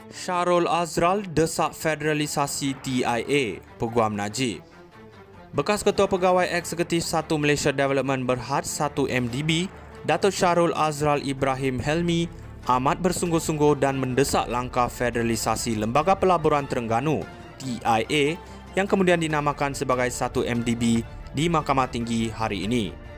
Syahrul Azral desak federalisasi TIA, Peguam Najib. Bekas Ketua Pegawai Eksekutif 1 Malaysia Development Berhad 1 MDB, Datuk Syahrul Azral Ibrahim Helmi amat bersungguh-sungguh dan mendesak langkah federalisasi Lembaga Pelaburan Terengganu TIA yang kemudian dinamakan sebagai 1 MDB di Mahkamah Tinggi hari ini.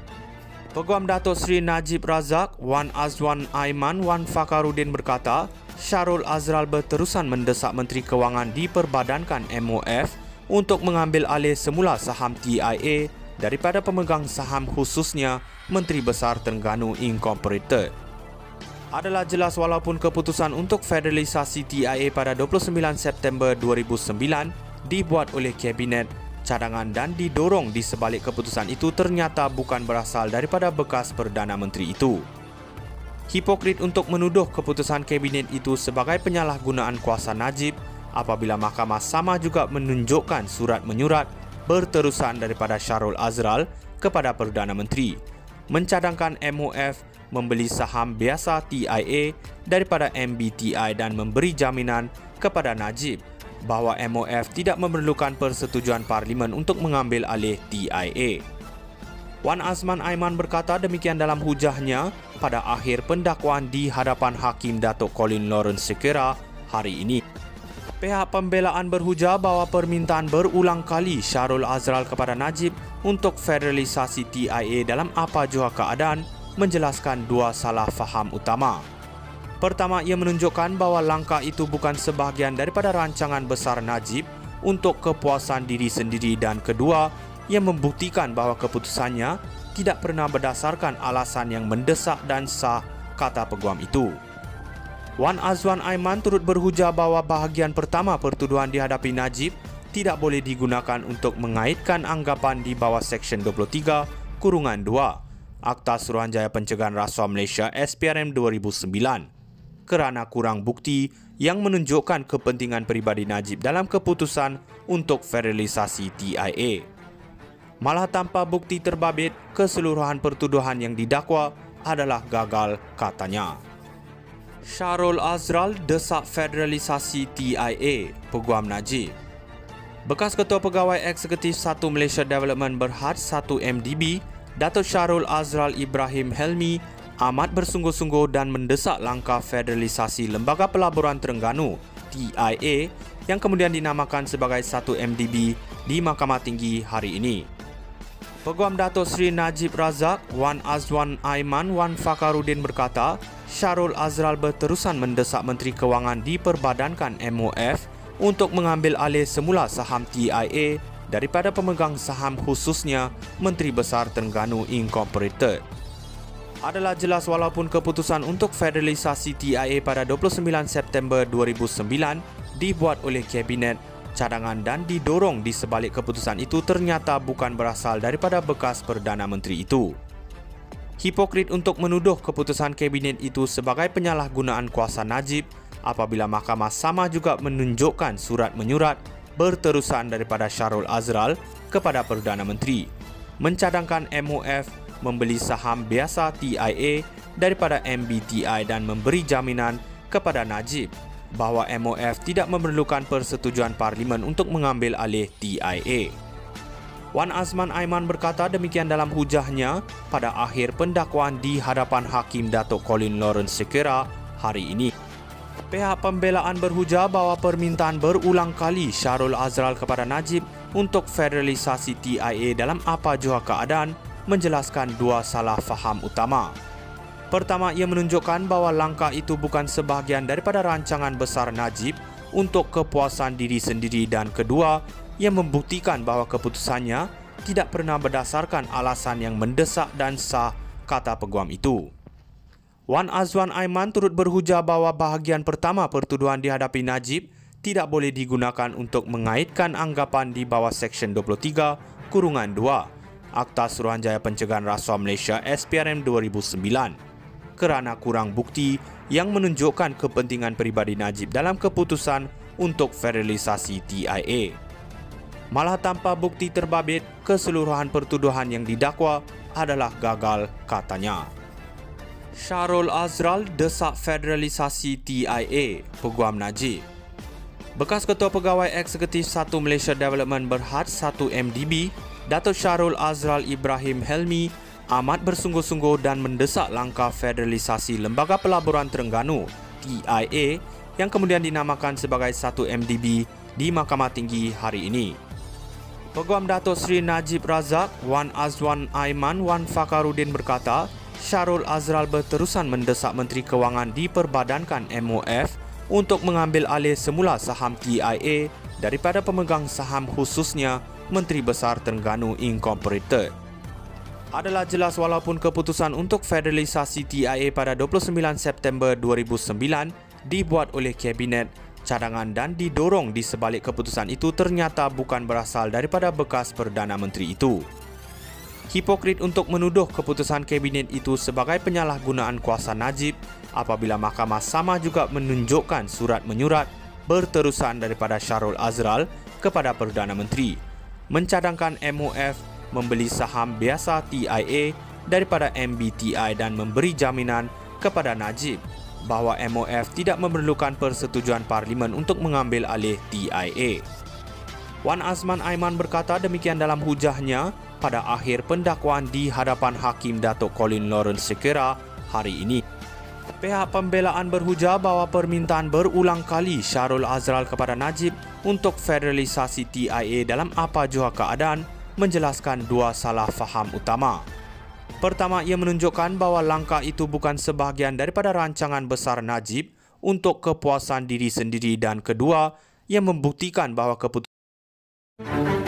Peguam Datuk Seri Najib Razak, Wan Azwan Aiman Wan Fakhruddin berkata, Syahrul Azral berterusan mendesak Menteri Kewangan diperbadankan MOF untuk mengambil alih semula saham TIA daripada pemegang saham khususnya Menteri Besar Terengganu Incorporated. Adalah jelas walaupun keputusan untuk federalisasi TIA pada 29 September 2009 dibuat oleh Kabinet cadangan dan didorong di sebalik keputusan itu ternyata bukan berasal daripada bekas Perdana Menteri itu. Hipokrit untuk menuduh keputusan Kabinet itu sebagai penyalahgunaan kuasa Najib apabila Mahkamah sama juga menunjukkan surat menyurat berterusan daripada Syahrul Azral kepada Perdana Menteri mencadangkan MOF membeli saham biasa TIA daripada MBTI dan memberi jaminan kepada Najib bahawa MOF tidak memerlukan persetujuan Parlimen untuk mengambil alih TIA. Wan Azman Aiman berkata demikian dalam hujahnya pada akhir pendakwaan di hadapan Hakim Datuk Colin Lawrence Sekera hari ini. Pihak pembelaan berhujah bahawa permintaan berulang kali Syahrul Azral kepada Najib untuk federalisasi TIA dalam apa jua keadaan menjelaskan dua salah faham utama. Pertama, ia menunjukkan bahawa langkah itu bukan sebahagian daripada rancangan besar Najib untuk kepuasan diri sendiri dan kedua, ia membuktikan bahawa keputusannya tidak pernah berdasarkan alasan yang mendesak dan sah, kata peguam itu. Wan Azwan Aiman turut berhujah bahawa bahagian pertama pertuduhan dihadapi Najib tidak boleh digunakan untuk mengaitkan anggapan di bawah Seksyen 23(2) Akta Suruhanjaya Pencegahan Rasuah Malaysia SPRM 2009 kerana kurang bukti yang menunjukkan kepentingan peribadi Najib dalam keputusan untuk federalisasi TIA. Malah tanpa bukti terbabit, keseluruhan pertuduhan yang didakwa adalah gagal, katanya. Syahrul Azral desak federalisasi TIA, Peguam Najib. Bekas Ketua Pegawai Eksekutif 1 Malaysia Development Berhad 1 MDB, Datuk Syahrul Azral Ibrahim Helmi amat bersungguh-sungguh dan mendesak langkah federalisasi Lembaga Pelaburan Terengganu TIA yang kemudian dinamakan sebagai 1 MDB di Mahkamah Tinggi hari ini. Peguam Datuk Seri Najib Razak, Wan Azwan Aiman Wan Fakhruddin berkata, Syahrul Azral berterusan mendesak Menteri Kewangan diperbadankan MOF untuk mengambil alih semula saham TIA daripada pemegang saham khususnya Menteri Besar Terengganu Incorporated. Adalah jelas walaupun keputusan untuk federalisasi TIA pada 29 September 2009 dibuat oleh Kabinet cadangan dan didorong di sebalik keputusan itu ternyata bukan berasal daripada bekas Perdana Menteri itu. Hipokrit untuk menuduh keputusan Kabinet itu sebagai penyalahgunaan kuasa Najib apabila Mahkamah sama juga menunjukkan surat menyurat berterusan daripada Syahrul Azral kepada Perdana Menteri mencadangkan MOF membeli saham biasa TIA daripada MBTI dan memberi jaminan kepada Najib bahawa MOF tidak memerlukan persetujuan Parlimen untuk mengambil alih TIA. Wan Azman Aiman berkata demikian dalam hujahnya pada akhir pendakwaan di hadapan Hakim Datuk Colin Lawrence Sekera hari ini. Pihak pembelaan berhujah bahawa permintaan berulang kali Syahrul Azral kepada Najib untuk federalisasi TIA dalam apa jua keadaan menjelaskan dua salah faham utama. Pertama, ia menunjukkan bahawa langkah itu bukan sebahagian daripada rancangan besar Najib untuk kepuasan diri sendiri dan kedua, ia membuktikan bahawa keputusannya tidak pernah berdasarkan alasan yang mendesak dan sah, kata peguam itu. Wan Azwan Aiman turut berhujah bahawa bahagian pertama pertuduhan dihadapi Najib tidak boleh digunakan untuk mengaitkan anggapan di bawah Seksyen 23(2) Akta Suruhanjaya Pencegahan Rasuah Malaysia SPRM 2009 kerana kurang bukti yang menunjukkan kepentingan peribadi Najib dalam keputusan untuk federalisasi TIA. Malah tanpa bukti terbabit, keseluruhan pertuduhan yang didakwa adalah gagal, katanya. Syahrul Azral desak federalisasi TIA, Peguam Najib. Bekas Ketua Pegawai Eksekutif 1 Malaysia Development Berhad 1 MDB, Datuk Syahrul Azral Ibrahim Helmi amat bersungguh-sungguh dan mendesak langkah federalisasi Lembaga Pelaburan Terengganu TIA yang kemudian dinamakan sebagai 1 MDB di Mahkamah Tinggi hari ini. Peguam Datuk Seri Najib Razak, Wan Azwan Aiman Wan Fakarudin berkata, Syahrul Azral berterusan mendesak Menteri Kewangan diperbadankan MOF untuk mengambil alih semula saham TIA daripada pemegang saham khususnya Menteri Besar Terengganu Incorporated. Adalah jelas walaupun keputusan untuk federalisasi TIA pada 29 September 2009 dibuat oleh Kabinet cadangan dan didorong di sebalik keputusan itu ternyata bukan berasal daripada bekas Perdana Menteri itu. Hipokrit untuk menuduh keputusan Kabinet itu sebagai penyalahgunaan kuasa Najib apabila Mahkamah sama juga menunjukkan surat menyurat berterusan daripada Syahrul Azral kepada Perdana Menteri mencadangkan MOF membeli saham biasa TIA daripada MBTI dan memberi jaminan kepada Najib bahawa MOF tidak memerlukan persetujuan Parlimen untuk mengambil alih TIA. Wan Azman Aiman berkata demikian dalam hujahnya pada akhir pendakwaan di hadapan Hakim Datuk Colin Lawrence Sekera hari ini. Pihak pembelaan berhujah bahawa permintaan berulang kali Syahrul Azral kepada Najib untuk federalisasi TIA dalam apa jua keadaan menjelaskan dua salah faham utama. Pertama, ia menunjukkan bahawa langkah itu bukan sebahagian daripada rancangan besar Najib untuk kepuasan diri sendiri dan kedua, ia membuktikan bahawa keputusan